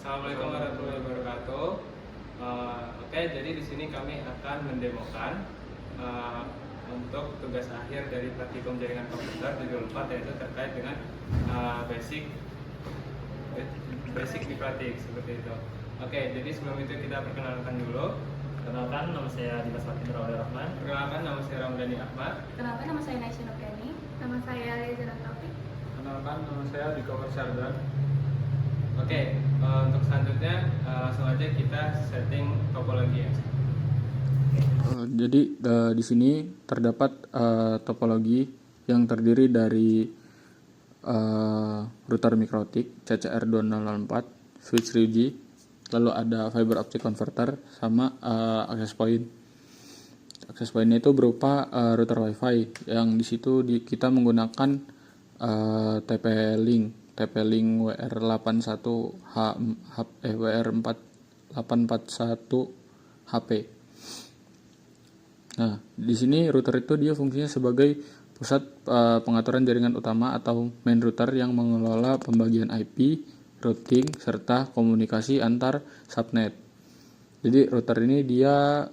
Assalamualaikum warahmatullahi wabarakatuh. Oke, jadi di sini kami akan mendemokan untuk tugas akhir dari praktikum jaringan komputer judul 4, yaitu terkait dengan basic diplomatik seperti itu. Oke, jadi sebelum itu kita perkenalkan dulu. Kenalkan, nama saya Dimas Fatin Rawal Rahman. Perkenalkan, nama saya Ramdhani Ahmad. Kenalkan, nama saya Naisha Nopiani. Nama saya Reza Taufik. Kenalkan, nama saya Dika Warsardan. Oke, untuk selanjutnya langsung aja kita setting topologi ya. Jadi di sini terdapat topologi yang terdiri dari router mikrotik CCR2004, switch RUG, lalu ada fiber optic converter sama access point. Access point itu berupa router WiFi yang di situ kita menggunakan TP-Link WR81 WR841 HP. Nah, di sini router itu dia fungsinya sebagai pusat pengaturan jaringan utama atau main router yang mengelola pembagian IP, routing, serta komunikasi antar subnet. Jadi router ini dia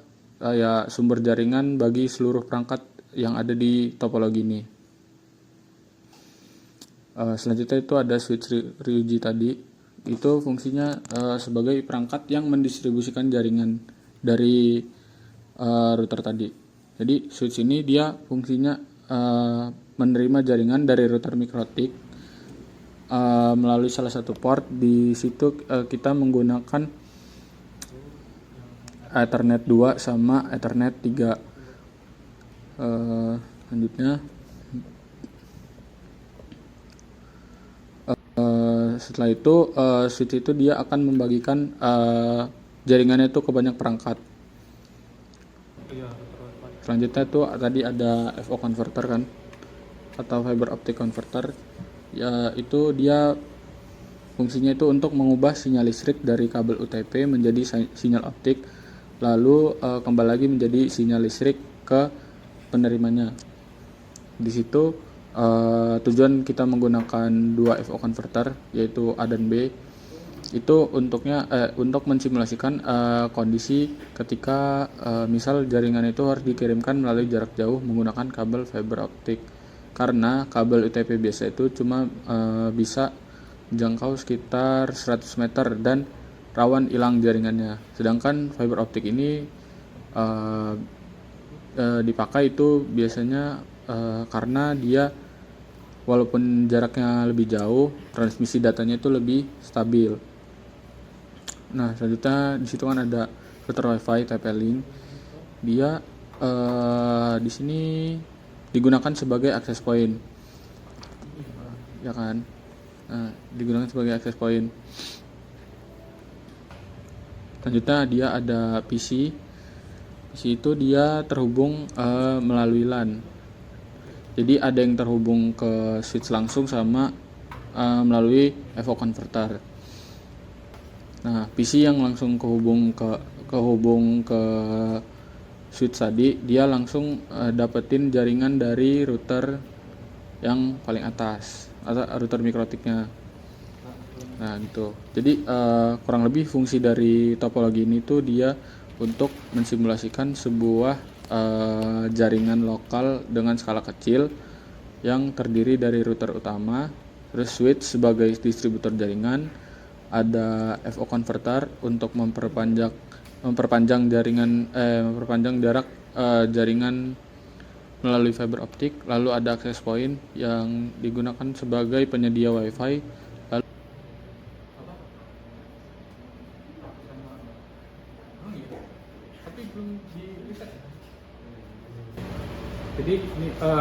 sumber jaringan bagi seluruh perangkat yang ada di topologi ini. Selanjutnya itu ada switch RUG tadi. Itu fungsinya sebagai perangkat yang mendistribusikan jaringan dari router tadi. Jadi switch ini dia fungsinya menerima jaringan dari router mikrotik melalui salah satu port. Di situ kita menggunakan Ethernet 2 sama Ethernet 3. Selanjutnya setelah itu switch itu dia akan membagikan jaringannya itu ke banyak perangkat. Selanjutnya itu tadi ada FO converter kan, atau fiber optic converter. Ya, itu dia fungsinya itu untuk mengubah sinyal listrik dari kabel UTP menjadi sinyal optik, lalu kembali lagi menjadi sinyal listrik ke penerimanya. Di situ tujuan kita menggunakan dua FO converter, yaitu A dan B, itu untuk mensimulasikan kondisi ketika misal jaringan itu harus dikirimkan melalui jarak jauh menggunakan kabel fiber optik, karena kabel UTP biasa itu cuma bisa menjangkau sekitar 100 meter dan rawan hilang jaringannya, sedangkan fiber optik ini dipakai itu biasanya karena dia walaupun jaraknya lebih jauh, transmisi datanya itu lebih stabil. Nah, selanjutnya di situ kan ada router WiFi TP-Link. Dia di sini digunakan sebagai access point, ya kan? Nah, digunakan sebagai access point. Selanjutnya dia ada PC. PC itu dia terhubung melalui LAN. Jadi ada yang terhubung ke switch langsung sama melalui FO converter. Nah, PC yang langsung kehubung ke switch tadi, dia langsung dapetin jaringan dari router yang paling atas atau router mikrotiknya. Nah, gitu. Jadi kurang lebih fungsi dari topologi ini tuh dia untuk mensimulasikan sebuah jaringan lokal dengan skala kecil yang terdiri dari router utama, terus switch sebagai distributor jaringan, ada FO converter untuk memperpanjang jarak jaringan melalui fiber optik, lalu ada access point yang digunakan sebagai penyedia WiFi.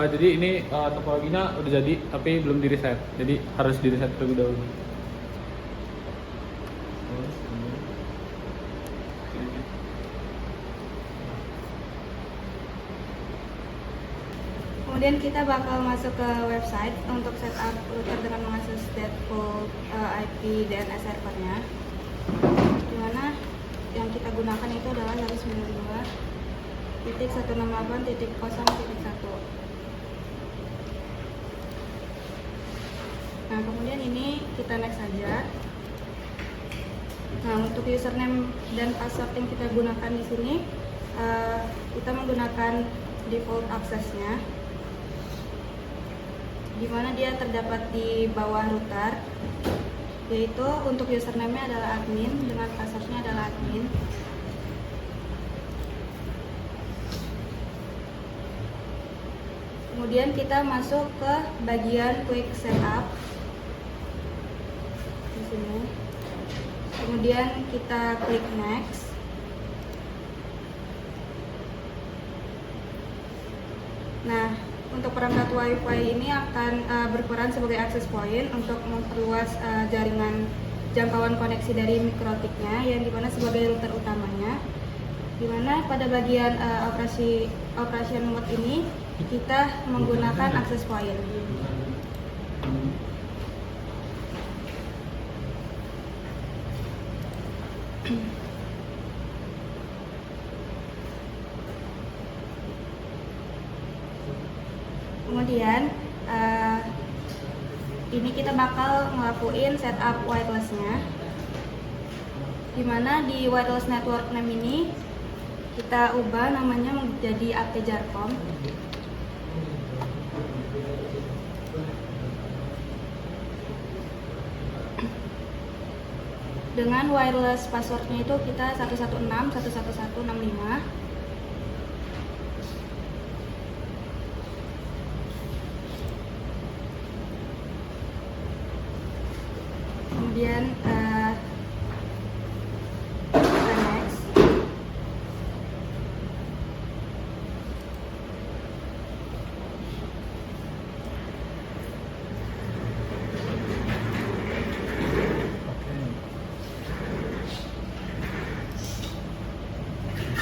Jadi ini topologinya udah jadi tapi belum di reset, jadi harus di reset terlebih dahulu. Kemudian kita bakal masuk ke website untuk setup router dengan mengakses default IP DNS servernya, dimana yang kita gunakan itu adalah 192.168.0.1. Nah, kemudian ini kita next saja. Nah, untuk username dan password yang kita gunakan di sini, kita menggunakan default aksesnya, di mana dia terdapat di bawah router, yaitu untuk username-nya adalah admin dengan password-nya adalah admin. Kemudian kita masuk ke bagian quick setup di sini. Kemudian kita klik next. Nah, untuk perangkat WiFi ini akan berperan sebagai access point untuk memperluas jaringan jangkauan koneksi dari mikrotiknya, yang dimana sebagai router utamanya. Dimana pada bagian operation mode ini kita menggunakan access point. Kemudian ini kita bakal ngelakuin setup wirelessnya, dimana di wireless network name ini kita ubah namanya menjadi AT Jarcom. Dengan wireless passwordnya itu kita 116.111.165. Kemudian next.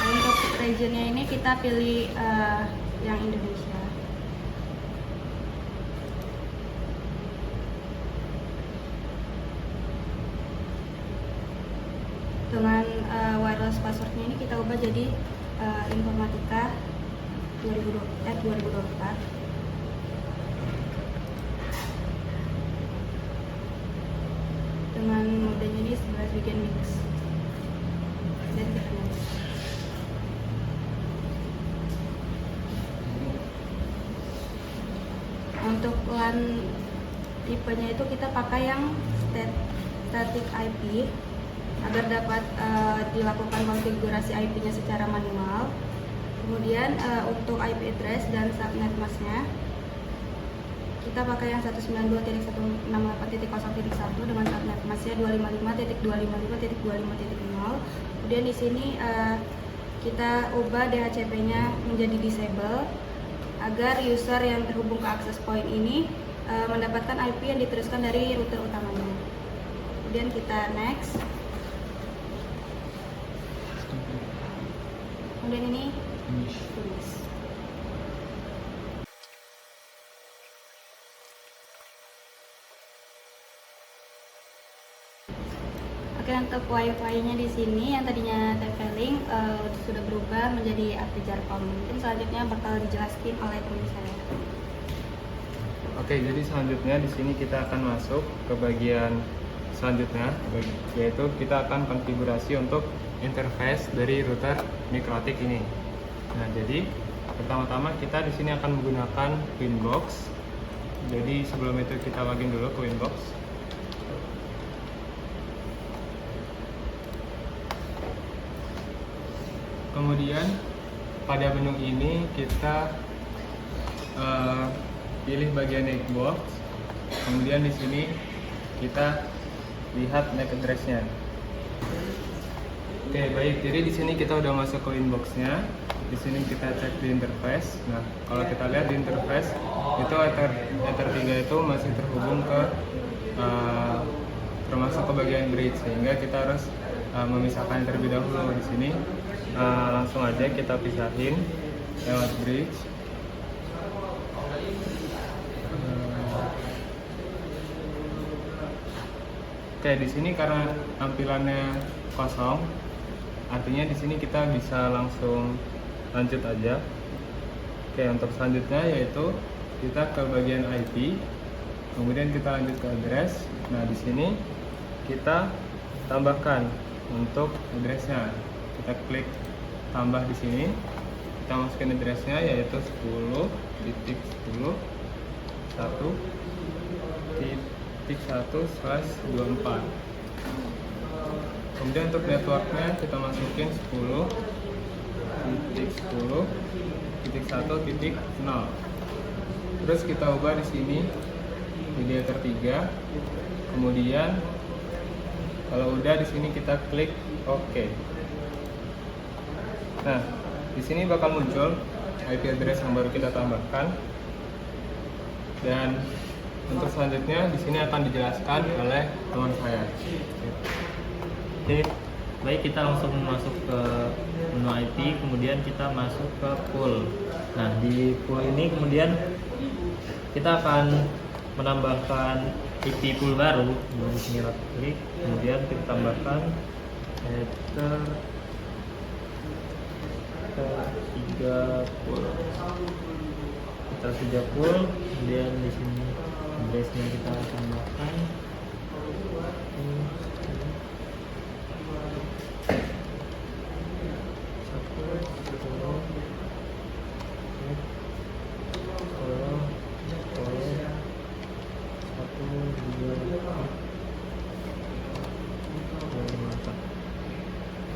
Untuk regionnya ini kita pilih yang Indonesia. Dengan wireless passwordnya ini kita ubah jadi informatika 2024. Dengan modenya ini 11 weekend mix. Dan kita next. Untuk LAN tipenya itu kita pakai yang static IP agar dapat dilakukan konfigurasi IP-nya secara manual. Kemudian untuk IP address dan subnet mask-nya kita pakai yang 192.168.0.1 dengan subnet mask-nya 255.255.25.0. Kemudian di sini kita ubah DHCP-nya menjadi disable agar user yang terhubung ke access point ini mendapatkan IP yang diteruskan dari router utamanya. Kemudian kita next. Kemudian ini finish. Oke, untuk WiFi-nya di sini yang tadinya TP-Link sudah berubah menjadi AT Jarcom. Mungkin selanjutnya bakal dijelaskan oleh teman saya. Oke, jadi selanjutnya di sini kita akan masuk ke bagian selanjutnya, yaitu kita akan konfigurasi untuk interface dari router mikrotik ini. Nah, jadi pertama-tama kita di sini akan menggunakan Winbox. Jadi sebelum itu kita login dulu ke Winbox. Kemudian pada menu ini kita pilih bagian network. Kemudian di sini kita lihat MAC address-nya. Oke, baik. Jadi di sini kita udah masuk ke inbox-nya. Di sini kita cek di interface. Nah, kalau kita lihat di interface itu Ether 3 itu masih terhubung ke termasuk ke bagian bridge, sehingga kita harus memisahkan terlebih dahulu. Di sini langsung aja kita pisahin lewat bridge. Oke, di sini karena tampilannya kosong, artinya di sini kita bisa langsung lanjut aja. Oke, untuk selanjutnya yaitu kita ke bagian IP, kemudian kita lanjut ke address. Nah, di sini kita tambahkan untuk addressnya. Kita klik tambah di sini, kita masukin addressnya yaitu 10.1.1/24. Kemudian untuk networknya kita masukin 10.10.1.0. Terus kita ubah di sini mediator 3. Kemudian kalau udah di sini kita klik OK. Nah, di sini bakal muncul IP address yang baru kita tambahkan. Dan untuk selanjutnya di sini akan dijelaskan oleh teman saya. Oke, baik, kita langsung masuk ke menu IP, kemudian kita masuk ke pool. Nah, di pool ini kemudian kita akan menambahkan IP pool baru. Di sini right klik, kemudian kita tambahkan header 3 pool. Kita 3 pool, kemudian di sini addressnya kita tambahkan.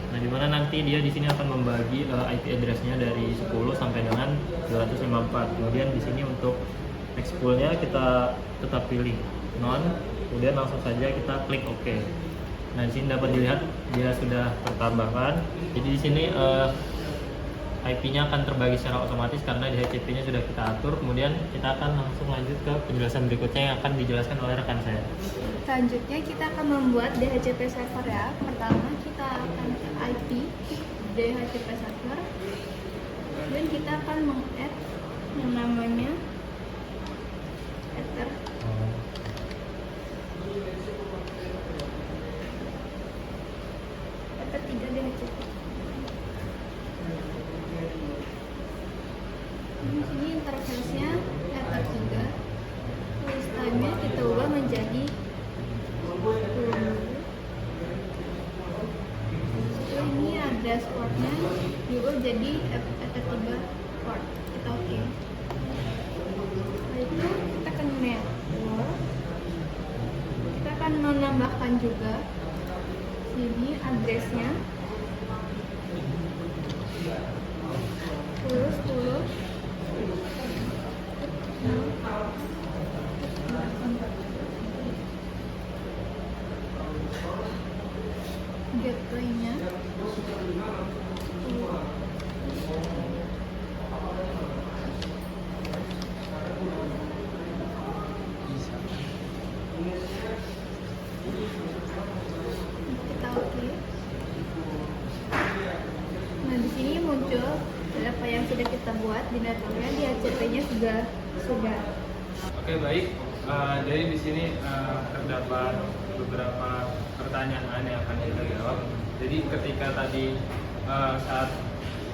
Nah, dimana nanti dia di sini akan membagi IP addressnya dari 10 sampai dengan 254. Kemudian di sini untuk next poolnya kita tetap pilih non, kemudian langsung saja kita klik OK. Nah, di sini dapat dilihat dia sudah tertambahkan. Jadi di sini IP-nya akan terbagi secara otomatis karena DHCP-nya sudah kita atur. Kemudian kita akan langsung lanjut ke penjelasan berikutnya yang akan dijelaskan oleh rekan saya. Selanjutnya kita akan membuat DHCP server ya. Pertama kita akan ke IP DHCP server, dan kita akan meng-add yang namanya header header 3 DHCP. Di sini interface-nya header 3. List time-nya kita ubah menjadi 10. Ini address port-nya juga jadi header 3 port. Kita oke. Setelah itu kita akan network. Kita akan menambahkan juga sini address-nya 10. Gateway-nya kita oke. Nah, di sini muncul apa yang sudah kita buat di networknya, di HCP-nya sudah. Oke, baik. Jadi di sini terdapat beberapa pertanyaan yang akan kita jawab. Jadi ketika tadi saat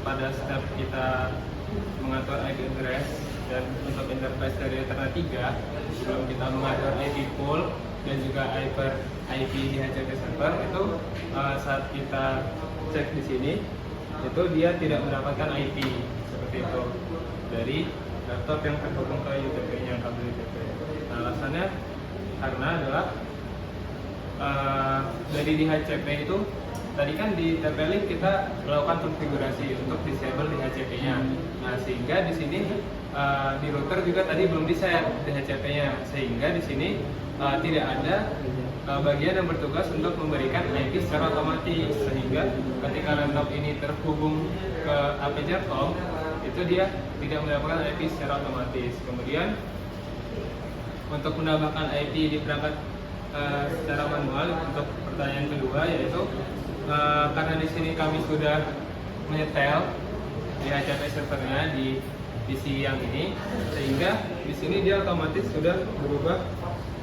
pada step kita mengatur IP address dan untuk interface dari Ethernet 3, sebelum kita mengatur IP pool dan juga IP di HCP server itu saat kita cek di sini itu dia tidak mendapatkan IP seperti itu dari laptop yang terhubung ke UTP-nya, kabel UTP. Nah, alasannya karena adalah dari di HCP itu tadi kan di TP-Link kita melakukan konfigurasi untuk disable di HCP-nya. Nah, sehingga di sini di router juga tadi belum di-set di HCP-nya, sehingga di sini tidak ada bagian yang bertugas untuk memberikan IP secara otomatis, sehingga ketika laptop ini terhubung ke HP Jercom itu dia tidak mendapatkan IP secara otomatis. Kemudian untuk menambahkan IP di perangkat secara manual, untuk pertanyaan kedua yaitu karena di sini kami sudah menyetel di HCP servernya di PC yang ini, sehingga di sini dia otomatis sudah berubah,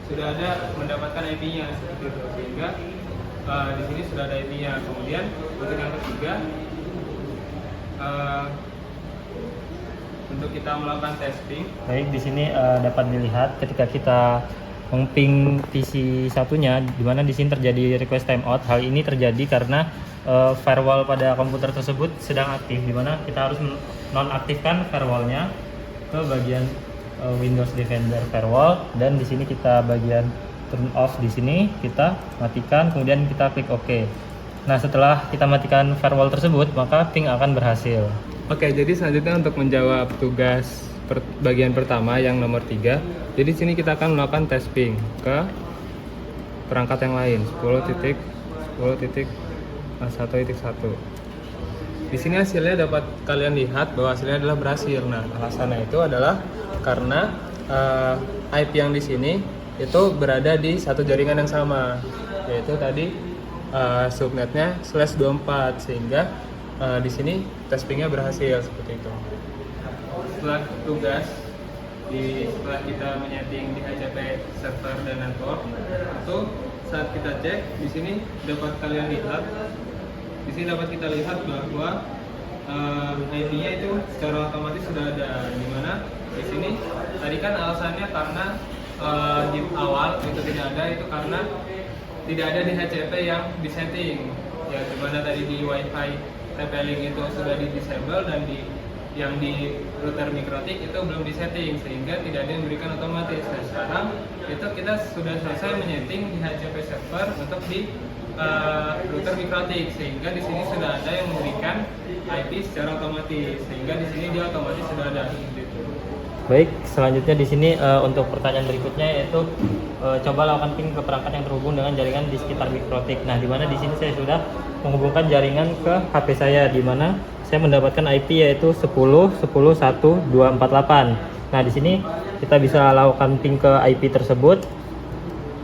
sudah ada mendapatkan IP-nya seperti itu, sehingga di sini sudah ada IP-nya. Kemudian untuk yang ketiga, untuk kita melakukan testing. Baik, di sini dapat dilihat ketika kita meng-ping PC satunya, di mana di sini terjadi request timeout. Hal ini terjadi karena firewall pada komputer tersebut sedang aktif, di mana kita harus nonaktifkan firewallnya ke bagian Windows Defender Firewall, dan di sini kita bagian turn off, di sini kita matikan, kemudian kita klik OK. Nah, setelah kita matikan firewall tersebut, maka ping akan berhasil. Oke, jadi selanjutnya untuk menjawab tugas bagian pertama yang nomor 3. Jadi sini kita akan melakukan tes ping ke perangkat yang lain 10.10.1.1. Di sini hasilnya dapat kalian lihat bahwa hasilnya adalah berhasil. Nah, alasannya itu adalah karena IP yang di sini itu berada di satu jaringan yang sama, yaitu tadi subnetnya /24, sehingga di sini tes pingnya berhasil seperti itu. Setelah tugas setelah kita menyeting di HCP server dan network, itu saat kita cek di sini dapat kalian lihat, di sini dapat kita lihat bahwa IP-nya itu secara otomatis sudah ada. Di mana di sini tadi kan alasannya karena di awal itu tidak ada, itu karena tidak ada di HCP yang disetting, ya, di mana tadi di WiFi TP-Link itu sudah di disable, dan yang di router Mikrotik itu belum disetting, sehingga tidak ada yang memberikan otomatis. Nah, sekarang itu kita sudah selesai menyeting di HCP server untuk di router Mikrotik, sehingga di sini sudah ada yang memberikan IP secara otomatis, sehingga di sini dia otomatis sudah ada. Baik, selanjutnya di sini untuk pertanyaan berikutnya yaitu coba lakukan ping ke perangkat yang terhubung dengan jaringan di sekitar Mikrotik. Nah, di mana di sini saya sudah menghubungkan jaringan ke HP saya, di mana saya mendapatkan IP yaitu 10.10.1.248. Nah, di sini kita bisa lakukan ping ke IP tersebut.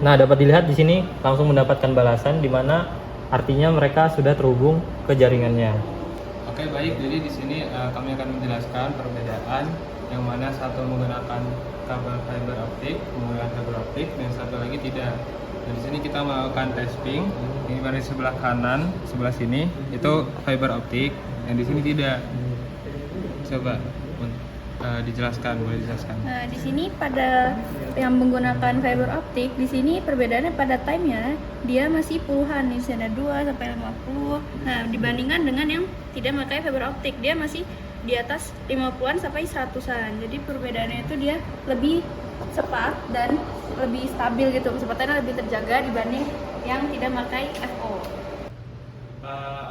Nah, dapat dilihat di sini langsung mendapatkan balasan, di mana artinya mereka sudah terhubung ke jaringannya. Oke, baik. Jadi di sini kami akan menjelaskan perbedaan yang mana satu menggunakan kabel fiber optik, menggunakan fiber optik, dan satu lagi tidak. Dan di sini kita melakukan tes ping. Ini pada sebelah kanan, sebelah sini itu fiber optik, yang di sini tidak. Coba dijelaskan, boleh dijelaskan. Nah, di sini pada yang menggunakan fiber optik, di sini perbedaannya pada time-nya dia masih puluhan, di sini ada 2 sampai 50. Nah, dibandingkan dengan yang tidak memakai fiber optik, dia masih di atas 50-an sampai 100-an. Jadi perbedaannya itu dia lebih cepat dan lebih stabil gitu, kecepatannya lebih terjaga dibanding yang tidak memakai FO.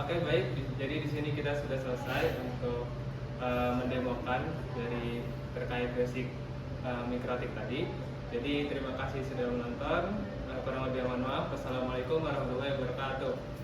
Oke, baik. Jadi di sini kita sudah selesai untuk mendemokan dari terkait basic Mikrotik tadi. Jadi terima kasih sudah menonton. Kurang lebih mohon maaf. Wassalamualaikum warahmatullahi wabarakatuh.